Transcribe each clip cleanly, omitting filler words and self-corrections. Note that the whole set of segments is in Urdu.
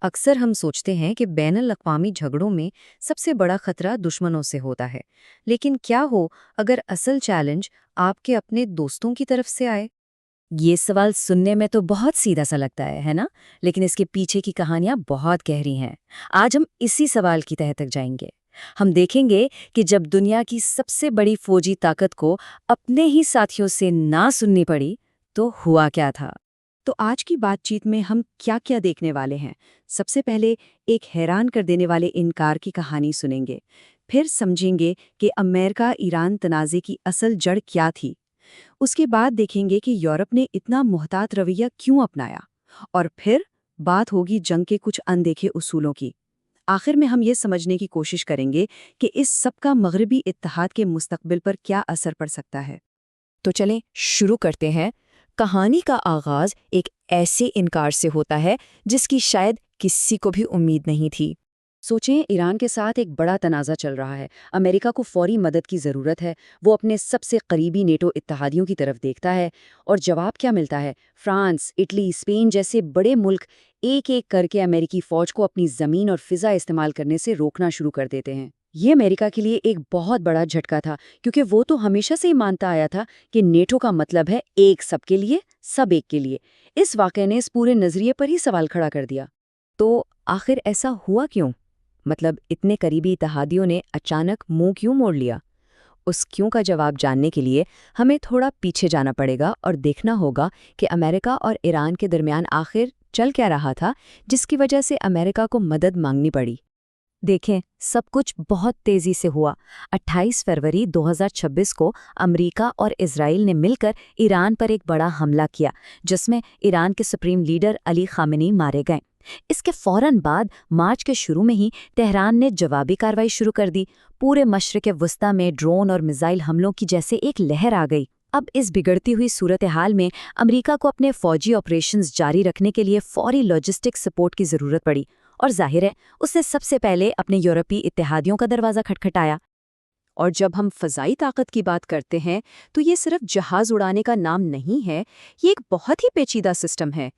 اکثر ہم سوچتے ہیں کہ بین الاقوامی جھگڑوں میں سب سے بڑا خطرہ دشمنوں سے ہوتا ہے، لیکن کیا ہو اگر اصل چیلنج آپ کے اپنے دوستوں کی طرف سے آئے؟ یہ سوال سننے میں تو بہت سیدھا سا لگتا ہے نا؟ لیکن اس کے پیچھے کی کہانیاں بہت گہری ہیں۔ آج ہم اسی سوال کی تہہ تک جائیں گے۔ ہم دیکھیں گے کہ جب دنیا کی سب سے بڑی فوجی طاقت کو اپنے ہی ساتھیوں سے نہ سننی پڑی تو ہوا کیا تھا۔ تو آج کی بات چیت میں ہم کیا کیا دیکھنے والے ہیں؟ سب سے پہلے ایک حیران کر دینے والے انکار کی کہانی سنیں گے، پھر سمجھیں گے کہ امریکہ ایران تنازع کی اصل جڑ کیا تھی۔ اس کے بعد دیکھیں گے کہ یورپ نے اتنا محتاط رویہ کیوں اپنایا، اور پھر بات ہوگی جنگ کے کچھ اندیکھے اصولوں کی۔ آخر میں ہم یہ سمجھنے کی کوشش کریں گے کہ اس سب کا مغربی اتحاد کے مستقبل پر کیا اثر پڑ سکتا ہے۔ تو چلیں شروع کرتے ہیں۔ کہانی کا آغاز ایک ایسے انکار سے ہوتا ہے جس کی شاید کسی کو بھی امید نہیں تھی۔ سوچیں، ایران کے ساتھ ایک بڑا تنازع چل رہا ہے، امریکہ کو فوری مدد کی ضرورت ہے، وہ اپنے سب سے قریبی نیٹو اتحادیوں کی طرف دیکھتا ہے، اور جواب کیا ملتا ہے؟ فرانس، اٹلی، اسپین جیسے بڑے ملک ایک ایک کر کے امریکی فوج کو اپنی زمین اور فضا استعمال کرنے سے روکنا شروع کر دیتے ہیں۔ یہ امریکہ کے لیے ایک بہت بڑا جھٹکا تھا، کیونکہ وہ تو ہمیشہ سے ہی مانتا آیا تھا کہ نیٹو کا مطلب ہے ایک سب کے لیے، سب ایک کے لیے۔ اس واقعے نے اس پورے نظریے پر ہی سوال کھڑا کر دیا۔ تو آخر ایسا ہوا کیوں؟ مطلب اتنے قریبی اتحادیوں نے اچانک منہ کیوں موڑ لیا؟ اس کیوں کا جواب جاننے کے لیے ہمیں تھوڑا پیچھے جانا پڑے گا اور دیکھنا ہوگا کہ امریکہ اور ایران کے درمیان آخر چل کیا رہا تھا جس کی وجہ سے امریکہ کو مدد مانگنی پڑی۔ دیکھیں، سب کچھ بہت تیزی سے ہوا۔ 28 فروری 2026 کو امریکہ اور اسرائیل نے مل کر ایران پر ایک بڑا حملہ کیا، جس میں ایران کے سپریم لیڈر علی خامنئی مارے گئے۔ اس کے فوراً بعد مارچ کے شروع میں ہی تہران نے جوابی کارروائی شروع کر دی۔ پورے مشرق وسطیٰ میں ڈرون اور میزائل حملوں کی جیسے ایک لہر آ گئی۔ اب اس بگڑتی ہوئی صورتحال میں امریکہ کو اپنے فوجی آپریشنز جاری رکھنے کے لیے فوری لاجسٹک سپورٹ کی ضرورت پڑی، اور ظاہر ہے اس نے سب سے پہلے اپنے یورپی اتحادیوں کا دروازہ کھٹکھٹایا۔ اور جب ہم فضائی طاقت کی بات کرتے ہیں تو یہ صرف جہاز اڑانے کا نام نہیں ہے، یہ ایک بہت ہی پیچیدہ سسٹم ہے۔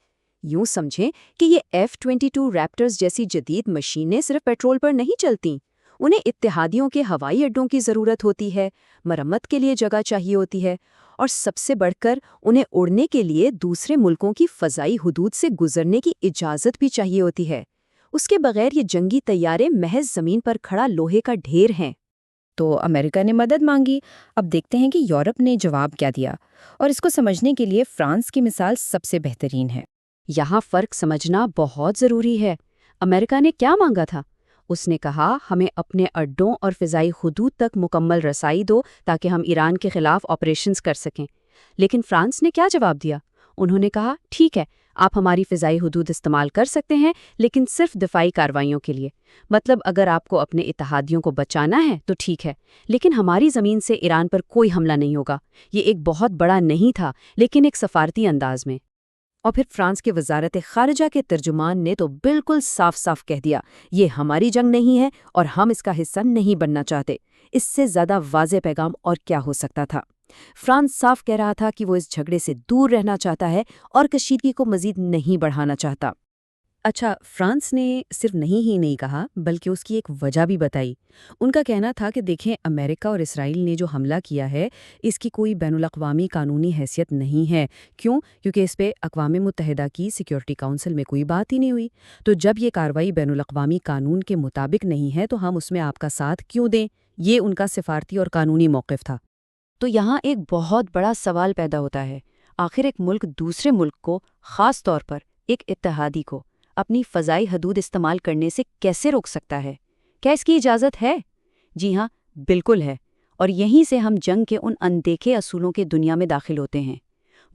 یوں سمجھیں کہ یہ F-22 ریپٹرز جیسی جدید مشینیں صرف پیٹرول پر نہیں چلتیں، انہیں اتحادیوں کے ہوائی اڈوں کی ضرورت ہوتی ہے، مرمت کے لیے جگہ چاہیے ہوتی ہے، اور سب سے بڑھ کر انہیں اڑنے کے لیے دوسرے ملکوں کی فضائی حدود سے گزرنے کی اجازت بھی چاہیے ہوتی ہے۔ اس کے بغیر یہ جنگی طیارے محض زمین پر کھڑا لوہے کا ڈھیر ہیں۔ تو امریکہ نے مدد مانگی۔ اب دیکھتے ہیں کہ یورپ نے جواب کیا دیا، اور اس کو سمجھنے کے لیے فرانس کی مثال سب سے بہترین ہے۔ یہاں فرق سمجھنا بہت ضروری ہے۔ امریکہ نے کیا مانگا تھا؟ اس نے کہا ہمیں اپنے اڈوں اور فضائی حدود تک مکمل رسائی دو تاکہ ہم ایران کے خلاف آپریشنز کر سکیں۔ لیکن فرانس نے کیا جواب دیا؟ انہوں نے کہا ٹھیک ہے، آپ ہماری فضائی حدود استعمال کر سکتے ہیں، لیکن صرف دفاعی کارروائیوں کے لیے۔ مطلب اگر آپ کو اپنے اتحادیوں کو بچانا ہے تو ٹھیک ہے، لیکن ہماری زمین سے ایران پر کوئی حملہ نہیں ہوگا۔ یہ ایک بہت بڑا نہیں تھا، لیکن ایک سفارتی انداز میں۔ اور پھر فرانس کے وزارت خارجہ کے ترجمان نے تو بالکل صاف صاف کہہ دیا، یہ ہماری جنگ نہیں ہے اور ہم اس کا حصہ نہیں بننا چاہتے۔ اس سے زیادہ واضح پیغام اور کیا ہو سکتا تھا؟ فرانس صاف کہہ رہا تھا کہ وہ اس جھگڑے سے دور رہنا چاہتا ہے اور کشیدگی کو مزید نہیں بڑھانا چاہتا۔ اچھا، فرانس نے صرف نہیں کہا بلکہ اس کی ایک وجہ بھی بتائی۔ ان کا کہنا تھا کہ دیکھیں، امریکہ اور اسرائیل نے جو حملہ کیا ہے اس کی کوئی بین الاقوامی قانونی حیثیت نہیں ہے۔ کیوں؟ کیونکہ اس پہ اقوام متحدہ کی سیکیورٹی کونسل میں کوئی بات ہی نہیں ہوئی۔ تو جب یہ کارروائی بین الاقوامی قانون کے مطابق نہیں ہے تو ہم اس میں آپ کا ساتھ کیوں دیں؟ یہ ان کا سفارتی اور قانونی موقف تھا۔ تو یہاں ایک بہت بڑا سوال پیدا ہوتا ہے، آخر ایک ملک دوسرے ملک کو، خاص طور پر ایک اتحادی کو، اپنی فضائی حدود استعمال کرنے سے کیسے روک سکتا ہے؟ کیا اس کی اجازت ہے؟ جی ہاں، بالکل ہے۔ اور یہیں سے ہم جنگ کے ان اندیکھے اصولوں کے دنیا میں داخل ہوتے ہیں،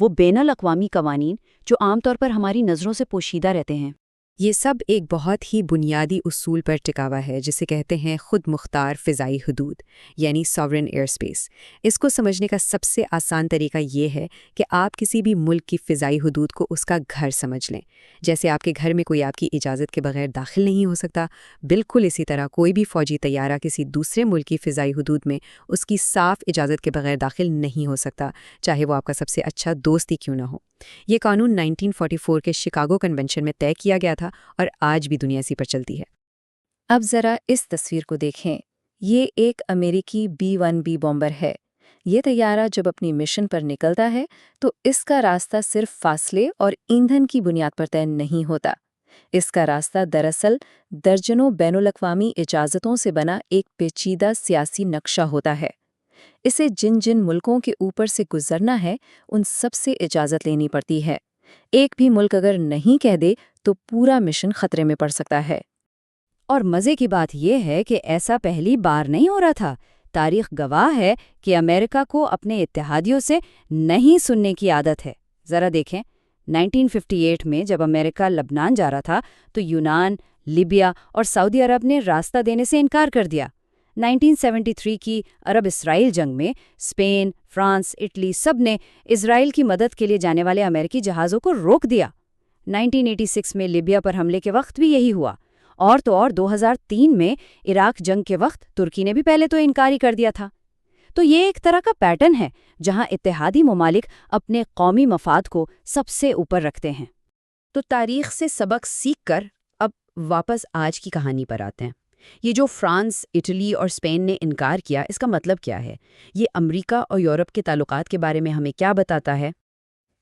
وہ بین الاقوامی قوانین جو عام طور پر ہماری نظروں سے پوشیدہ رہتے ہیں۔ یہ سب ایک بہت ہی بنیادی اصول پر ٹکا ہوا ہے جسے کہتے ہیں خود مختار فضائی حدود، یعنی ساورن ایئر اسپیس۔ اس کو سمجھنے کا سب سے آسان طریقہ یہ ہے کہ آپ کسی بھی ملک کی فضائی حدود کو اس کا گھر سمجھ لیں۔ جیسے آپ کے گھر میں کوئی آپ کی اجازت کے بغیر داخل نہیں ہو سکتا، بالکل اسی طرح کوئی بھی فوجی طیارہ کسی دوسرے ملک کی فضائی حدود میں اس کی صاف اجازت کے بغیر داخل نہیں ہو سکتا، چاہے وہ آپ کا سب سے اچھا دوست ہی کیوں نہ ہو۔ یہ قانون 1944 کے شکاگو کنونشن میں طے کیا گیا تھا اور آج بھی دنیا اسی پر چلتی ہے۔ اب ذرا اس تصویر کو دیکھیں۔ یہ ایک امریکی B-1B بومبر ہے۔ یہ طیارہ جب اپنی مشن پر نکلتا ہے تو اس کا راستہ صرف فاصلے اور ایندھن کی بنیاد پر طے نہیں ہوتا۔ اس کا راستہ دراصل درجنوں بین الاقوامی اجازتوں سے بنا ایک پیچیدہ سیاسی نقشہ ہوتا ہے۔ اسے جن جن ملکوں کے اوپر سے گزرنا ہے ان سب سے اجازت لینی پڑتی ہے۔ ایک بھی ملک اگر نہیں کہہ دے تو پورا مشن خطرے میں پڑ سکتا ہے۔ اور مزے کی بات یہ ہے کہ ایسا پہلی بار نہیں ہو رہا تھا۔ تاریخ گواہ ہے کہ امریکہ کو اپنے اتحادیوں سے نہیں سننے کی عادت ہے۔ ذرا دیکھیں، 1958 میں جب امریکہ لبنان جا رہا تھا تو یونان، لیبیا اور سعودی عرب نے راستہ دینے سے انکار کر دیا۔ 1973 کی عرب اسرائیل جنگ میں اسپین، فرانس، اٹلی سب نے اسرائیل کی مدد کے لیے جانے والے امریکی جہازوں کو روک دیا۔ 1986 میں لیبیا پر حملے کے وقت بھی یہی ہوا، اور تو اور 2003 میں عراق جنگ کے وقت ترکی نے بھی پہلے تو انکار ہی کر دیا تھا۔ تو یہ ایک طرح کا پیٹرن ہے جہاں اتحادی ممالک اپنے قومی مفاد کو سب سے اوپر رکھتے ہیں۔ تو تاریخ سے سبق سیکھ کر اب واپس آج کی کہانی پر آتے ہیں۔ یہ جو فرانس، اٹلی اور اسپین نے انکار کیا، اس کا مطلب کیا ہے؟ یہ امریکہ اور یورپ کے تعلقات کے بارے میں ہمیں کیا بتاتا ہے؟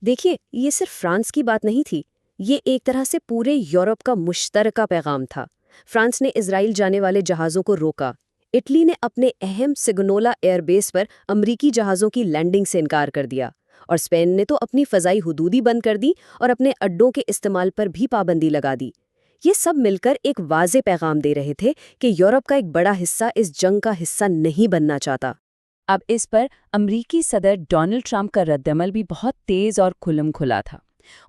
دیکھیے، یہ صرف فرانس کی بات نہیں تھی، یہ ایک طرح سے پورے یورپ کا مشترکہ پیغام تھا۔ فرانس نے اسرائیل جانے والے جہازوں کو روکا، اٹلی نے اپنے اہم سگنولا ایئر بیس پر امریکی جہازوں کی لینڈنگ سے انکار کر دیا، اور اسپین نے تو اپنی فضائی حدود ہی بند کر دی اور اپنے اڈوں کے استعمال پر بھی پابندی لگا دی۔ یہ سب مل کر ایک واضح پیغام دے رہے تھے کہ یورپ کا ایک بڑا حصہ اس جنگ کا حصہ نہیں بننا چاہتا۔ اب اس پر امریکی صدر ڈونلڈ ٹرمپ کا ردعمل بھی بہت تیز اور کھلم کھلا تھا۔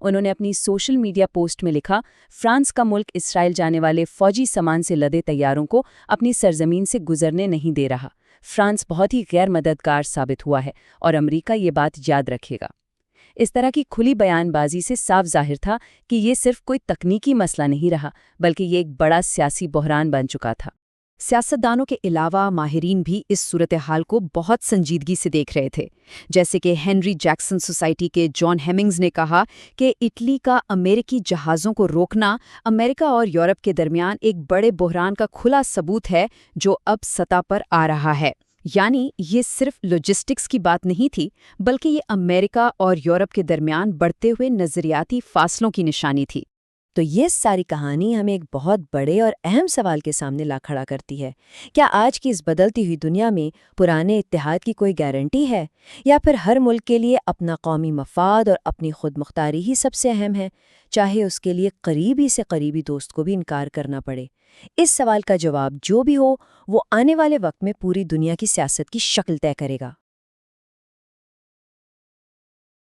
انہوں نے اپنی سوشل میڈیا پوسٹ میں لکھا، فرانس کا ملک اسرائیل جانے والے فوجی سامان سے لدے طیاروں کو اپنی سرزمین سے گزرنے نہیں دے رہا۔ فرانس بہت ہی غیر مددگار ثابت ہوا ہے اور امریکہ یہ بات یاد رکھے گا۔ اس طرح کی کھلی بیان بازی سے صاف ظاہر تھا کہ یہ صرف کوئی تکنیکی مسئلہ نہیں رہا، بلکہ یہ ایک بڑا سیاسی بحران بن چکا تھا۔ سیاستدانوں کے علاوہ ماہرین بھی اس صورتحال کو بہت سنجیدگی سے دیکھ رہے تھے، جیسے کہ ہنری جیکسن سوسائٹی کے جان ہیمنگز نے کہا کہ اٹلی کا امریکی جہازوں کو روکنا امریکہ اور یورپ کے درمیان ایک بڑے بحران کا کھلا ثبوت ہے جو اب سطح پر آ رہا ہے۔ یعنی یہ صرف لاجسٹکس کی بات نہیں تھی، بلکہ یہ امریکہ اور یورپ کے درمیان بڑھتے ہوئے نظریاتی فاصلوں کی نشانی تھی۔ تو یہ ساری کہانی ہمیں ایک بہت بڑے اور اہم سوال کے سامنے لا کھڑا کرتی ہے۔ کیا آج کی اس بدلتی ہوئی دنیا میں پرانے اتحاد کی کوئی گارنٹی ہے، یا پھر ہر ملک کے لیے اپنا قومی مفاد اور اپنی خود مختاری ہی سب سے اہم ہے، چاہے اس کے لیے قریبی سے قریبی دوست کو بھی انکار کرنا پڑے؟ اس سوال کا جواب جو بھی ہو، وہ آنے والے وقت میں پوری دنیا کی سیاست کی شکل طے کرے گا۔